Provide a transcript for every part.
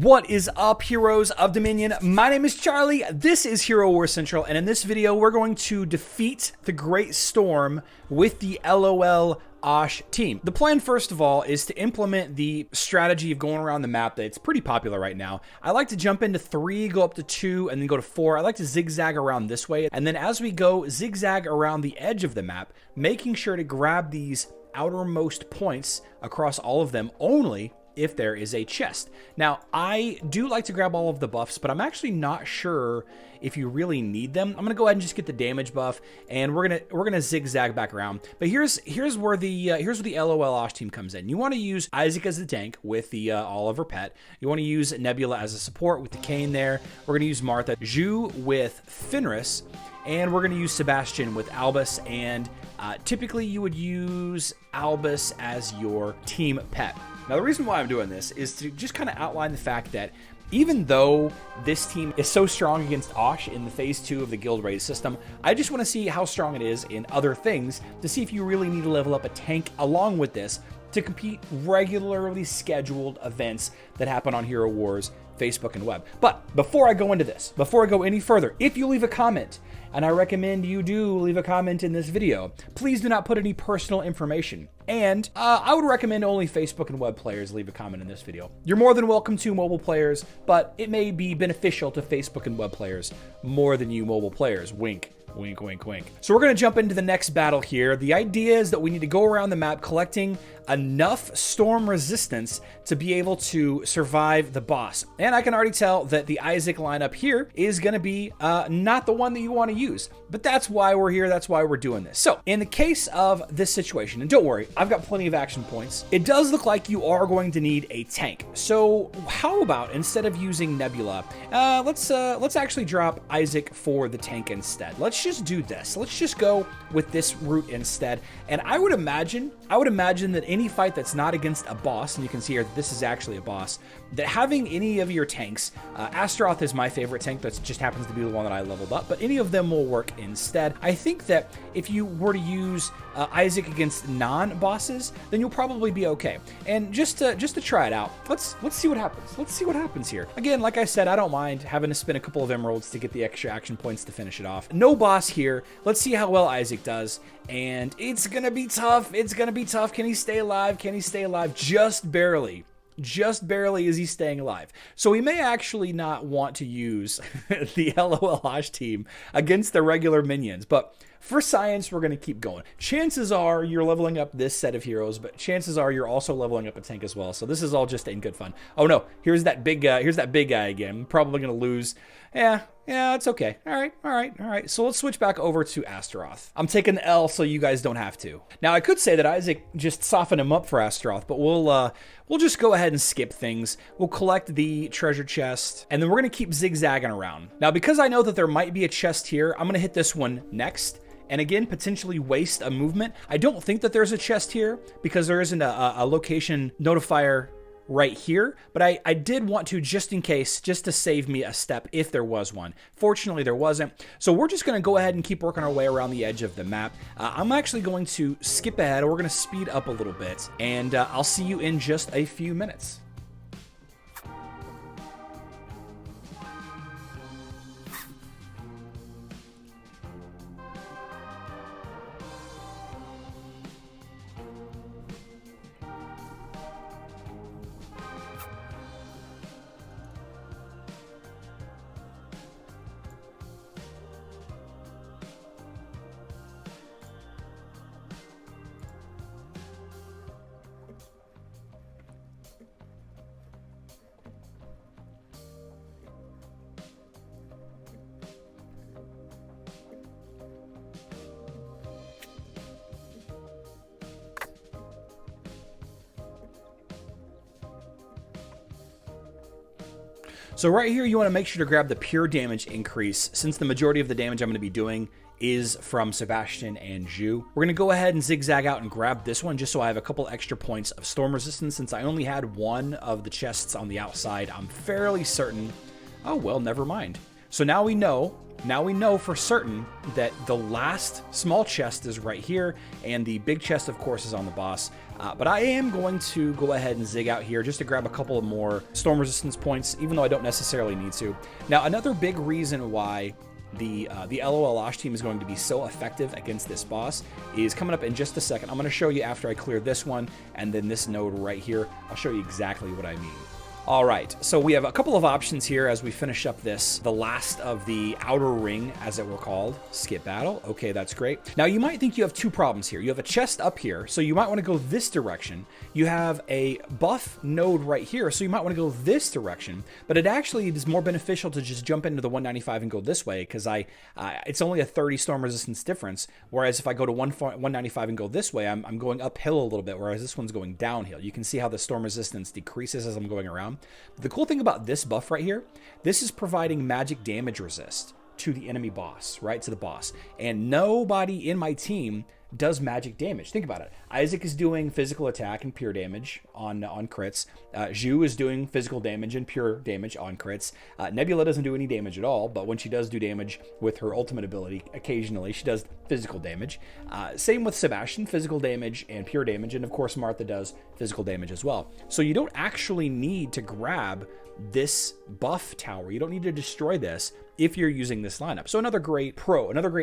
What is up, heroes of Dominion? My name is Charlie, this is Hero Wars Central, and in this video we're going to defeat the Great Storm with the LOL Osh team. The plan, first of all, is to implement the strategy of going around the map that's pretty popular right now. I like to jump into 3, go up to 2, and then go to 4. I like to zigzag around this way, and then as we go, zigzag around the edge of the map, making sure to grab these outermost points across all of them only if there is a chest. Now, I do like to grab all of the buffs, but I'm actually not sure if you really need them. I'm gonna go ahead and just get the damage buff, and we're gonna zigzag back around. But here's where the LOL Osh team comes in. You want to use Isaac as the tank with the Oliver pet. You want to use Nebula as a support with the Kane there. We're gonna use Martha, Zhu with Fenris, and we're gonna use Sebastian with Albus. And typically you would use Albus as your team pet. Now, the reason why I'm doing this is to just kind of outline the fact that even though this team is so strong against Osh in the Phase 2 of the guild raid system, I just want to see how strong it is in other things to see if you really need to level up a tank along with this to compete regularly scheduled events that happen on Hero Wars, Facebook, and web. But before I go into this, before I go any further, if you leave a comment, and I recommend you do leave a comment in this video, please do not put any personal information. And I would recommend only Facebook and web players leave a comment in this video. You're more than welcome to mobile players, but it may be beneficial to Facebook and web players more than you mobile players. Wink. Wink, wink, wink. So we're going to jump into the next battle here. The idea is that we need to go around the map collecting enough storm resistance to be able to survive the boss. And I can already tell that the Isaac lineup here is going to be not the one that you want to use. But that's why we're here. That's why we're doing this. So in the case of this situation, and don't worry, I've got plenty of action points. It does look like you are going to need a tank. So how about instead of using Nebula, let's actually drop Isaac for the tank instead. Let's just do this. Let's just go with this route instead. And I would imagine that any fight that's not against a boss, and you can see here that this is actually a boss, that having any of your tanks, Astaroth is my favorite tank, that just happens to be the one that I leveled up, but any of them will work instead. I think that if you were to use Isaac against non-bosses, then you'll probably be okay. And just to try it out, let's see what happens. Let's see what happens here. Again, like I said, I don't mind having to spend a couple of emeralds to get the extra action points to finish it off. No boss here. Let's see how well Isaac does. And it's gonna be tough. It's gonna be tough. Can he stay alive? Can he stay alive? Just barely. Just barely is he staying alive. So we may actually not want to use the LOL Osh team against the regular minions, but for science, we're going to keep going. Chances are you're leveling up this set of heroes, but chances are you're also leveling up a tank as well. So this is all just in good fun. Oh no, here's that big guy. Here's that big guy again. I'm probably going to lose. Yeah, it's okay. All right. So let's switch back over to Astaroth. I'm taking the L so you guys don't have to. Now, I could say that Isaac just softened him up for Astaroth, but we'll just go ahead and skip things. We'll collect the treasure chest, and then we're going to keep zigzagging around. Now, because I know that there might be a chest here, I'm going to hit this one next. And again, potentially waste a movement. I don't think that there's a chest here because there isn't a location notifier right here, but I did want to, just in case, just to save me a step if there was one. Fortunately, there wasn't. So we're just going to go ahead and keep working our way around the edge of the map. I'm actually going to skip ahead. We're going to speed up a little bit, and I'll see you in just a few minutes. So right here, you want to make sure to grab the pure damage increase, since the majority of the damage I'm going to be doing is from Sebastian and Zhu. We're going to go ahead and zigzag out and grab this one just so I have a couple extra points of storm resistance, since I only had one of the chests on the outside. I'm fairly certain. Oh, well, never mind. So now we know Now we know for certain that the last small chest is right here, and the big chest, of course, is on the boss. But I am going to go ahead and zig out here just to grab a couple of more storm resistance points, even though I don't necessarily need to. Now, another big reason why the LOL Osh team is going to be so effective against this boss is coming up in just a second. I'm going to show you after I clear this one and then this node right here. I'll show you exactly what I mean. All right, so we have a couple of options here as we finish up this, the last of the outer ring, as it were called. Skip battle. Okay, that's great. Now, you might think you have two problems here. You have a chest up here, so you might want to go this direction. You have a buff node right here, so you might want to go this direction. But it actually is more beneficial to just jump into the 195 and go this way, because it's only a 30 storm resistance difference. Whereas if I go to 195 and go this way, I'm going uphill a little bit, whereas this one's going downhill. You can see how the storm resistance decreases as I'm going around. The cool thing about this buff right here, this is providing magic damage resist to the enemy boss, right? To the boss. And nobody in my team does magic damage. Think about it. Isaac is doing physical attack and pure damage on crits. Zhu is doing physical damage and pure damage on crits. Nebula doesn't do any damage at all, but when she does do damage with her ultimate ability, occasionally she does physical damage. Same with Sebastian, physical damage and pure damage, and of course Martha does physical damage as well. So you don't actually need to grab this buff tower. You don't need to destroy this if you're using this lineup. So another great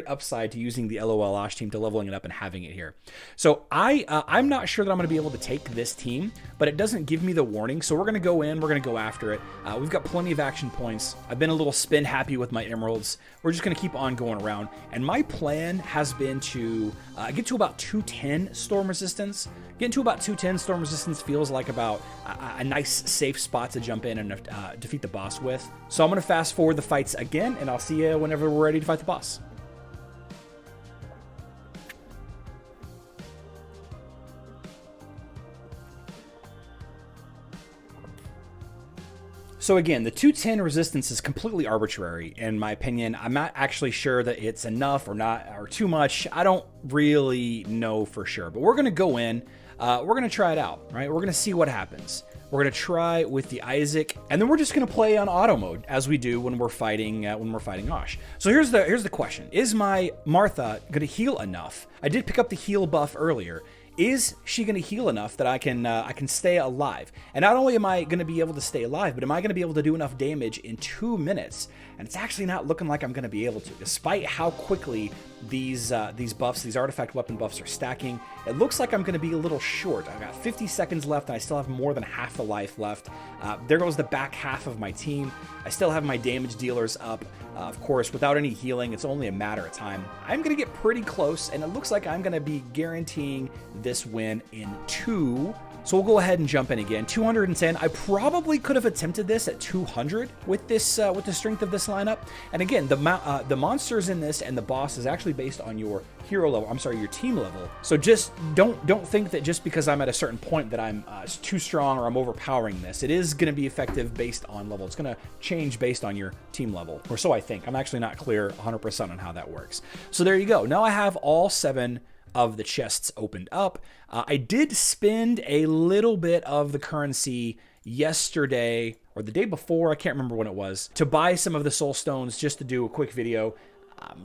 upside to using the LOL Osh team, to leveling it up and having it here. So I'm not sure that I'm going to be able to take this team, but it doesn't give me the warning. So we're going to go in, we're going to go after it. We've got plenty of action points. I've been a little spin happy with my emeralds. We're just going to keep on going around. And my plan has been to get to about 210 storm resistance. Getting to about 210 storm resistance feels like about a nice safe spot to jump in and defeat the boss with. So I'm going to fast forward the fights again, and I'll see you whenever we're ready to fight the boss. So again, the 210 resistance is completely arbitrary, in my opinion. I'm not actually sure that it's enough or not, or too much. I don't really know for sure, but we're going to go in. We're going to try it out, right? We're going to see what happens. We're going to try with the Isaac, and then we're just going to play on auto mode as we do when we're fighting Osh. So here's the question: is my Martha going to heal enough? I did pick up the heal buff earlier. Is she going to heal enough that I can stay alive? And not only am I going to be able to stay alive, but am I going to be able to do enough damage in 2 minutes? And it's actually not looking like I'm going to be able to, despite how quickly these buffs, these artifact weapon buffs, are stacking. It looks like I'm going to be a little short. I've got 50 seconds left, and I still have more than half the life left. There goes the back half of my team. I still have my damage dealers up. Of course, without any healing, it's only a matter of time. I'm going to get pretty close, and it looks like I'm going to be guaranteeing this win in 2. So we'll go ahead and jump in again. 210. I probably could have attempted this at 200 with this with the strength of this lineup. And again, the monsters in this and the boss is actually based on your hero level. I'm sorry, your team level. So just don't think that just because I'm at a certain point that I'm too strong or I'm overpowering this. It is going to be effective based on level. It's going to change based on your team level, or so I think. I'm actually not clear 100% on how that works. So there you go. Now I have all 7 of the chests opened up. I did spend a little bit of the currency yesterday or the day before, I can't remember when it was, to buy some of the soul stones just to do a quick video.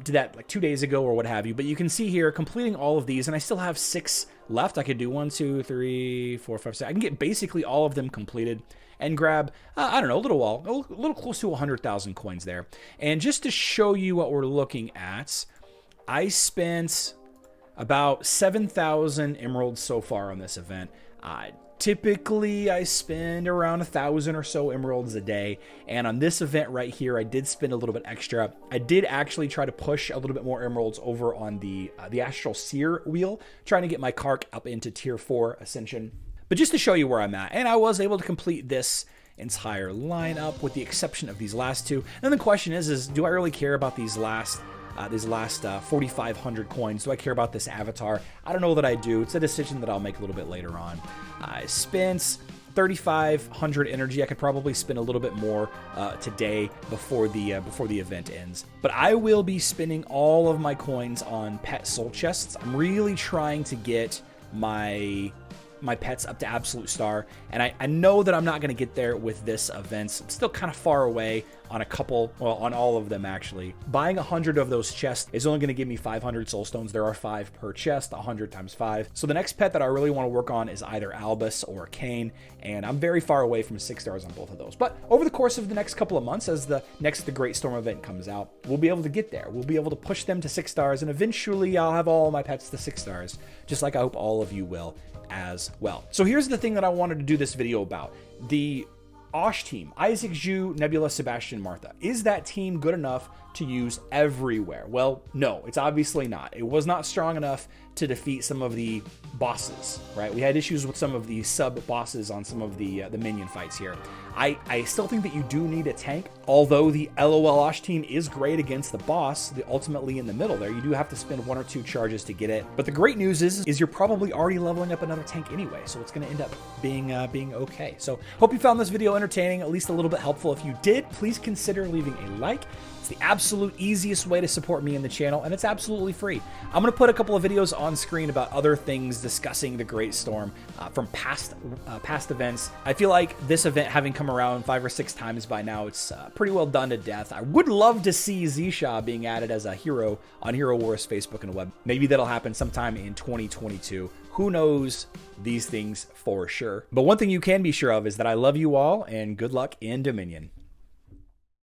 Did that like 2 days ago or what have you. But you can see here completing all of these, and I still have 6 left. I could do 1, 2, 3, 4, 5, 6. I can get basically all of them completed and grab, I don't know, a little close to 100,000 coins there. And just to show you what we're looking at, I spent about 7,000 emeralds so far on this event. Typically, I spend around 1,000 or so emeralds a day, and on this event right here, I did spend a little bit extra. I did actually try to push a little bit more emeralds over on the Astral Seer wheel, trying to get my Kark up into Tier 4 Ascension. But just to show you where I'm at, and I was able to complete this entire lineup with the exception of these last 2. And the question is do I really care about these last 4,500 coins? Do I care about this avatar? I don't know that I do. It's a decision that I'll make a little bit later on. I spent 3,500 energy. I could probably spend a little bit more today before the event ends. But I will be spending all of my coins on pet soul chests. I'm really trying to get my my pets up to absolute star, and I know that I'm not going to get there with this event. I'm still kind of far away on a couple, well, on all of them actually. Buying 100 of those chests is only going to give me 500 soul stones. There are 5 per chest, 100 times 5. So the next pet that I really want to work on is either Albus or Kane, and I'm very far away from 6 stars on both of those. But over the course of the next couple of months, as the Great Storm event comes out, we'll be able to get there. We'll be able to push them to 6 stars, and eventually I'll have all my pets to 6 stars, just like I hope all of you will as well. So here's the thing that I wanted to do this video about. The Osh team, Isaac, Zhu, Nebula, Sebastian, Martha. Is that team good enough to use everywhere? Well, no, it's obviously not. It was not strong enough to defeat some of the bosses, right? We had issues with some of the sub bosses on some of the minion fights here. I still think that you do need a tank, although the LOL Osh team is great against the boss, ultimately in the middle there. You do have to spend 1 or 2 charges to get it. But the great news is you're probably already leveling up another tank anyway, so it's going to end up being okay. So hope you found this video entertaining, at least a little bit helpful. If you did, please consider leaving a like. It's the absolute easiest way to support me in the channel, and it's absolutely free. I'm going to put a couple of videos on screen about other things discussing the Great Storm from past events. I feel like this event, having come around 5 or 6 times by now, it's pretty well done to death. I would love to see Zisha being added as a hero on Hero Wars Facebook and web. Maybe that'll happen sometime in 2022. Who knows these things for sure? But one thing you can be sure of is that I love you all, and good luck in Dominion.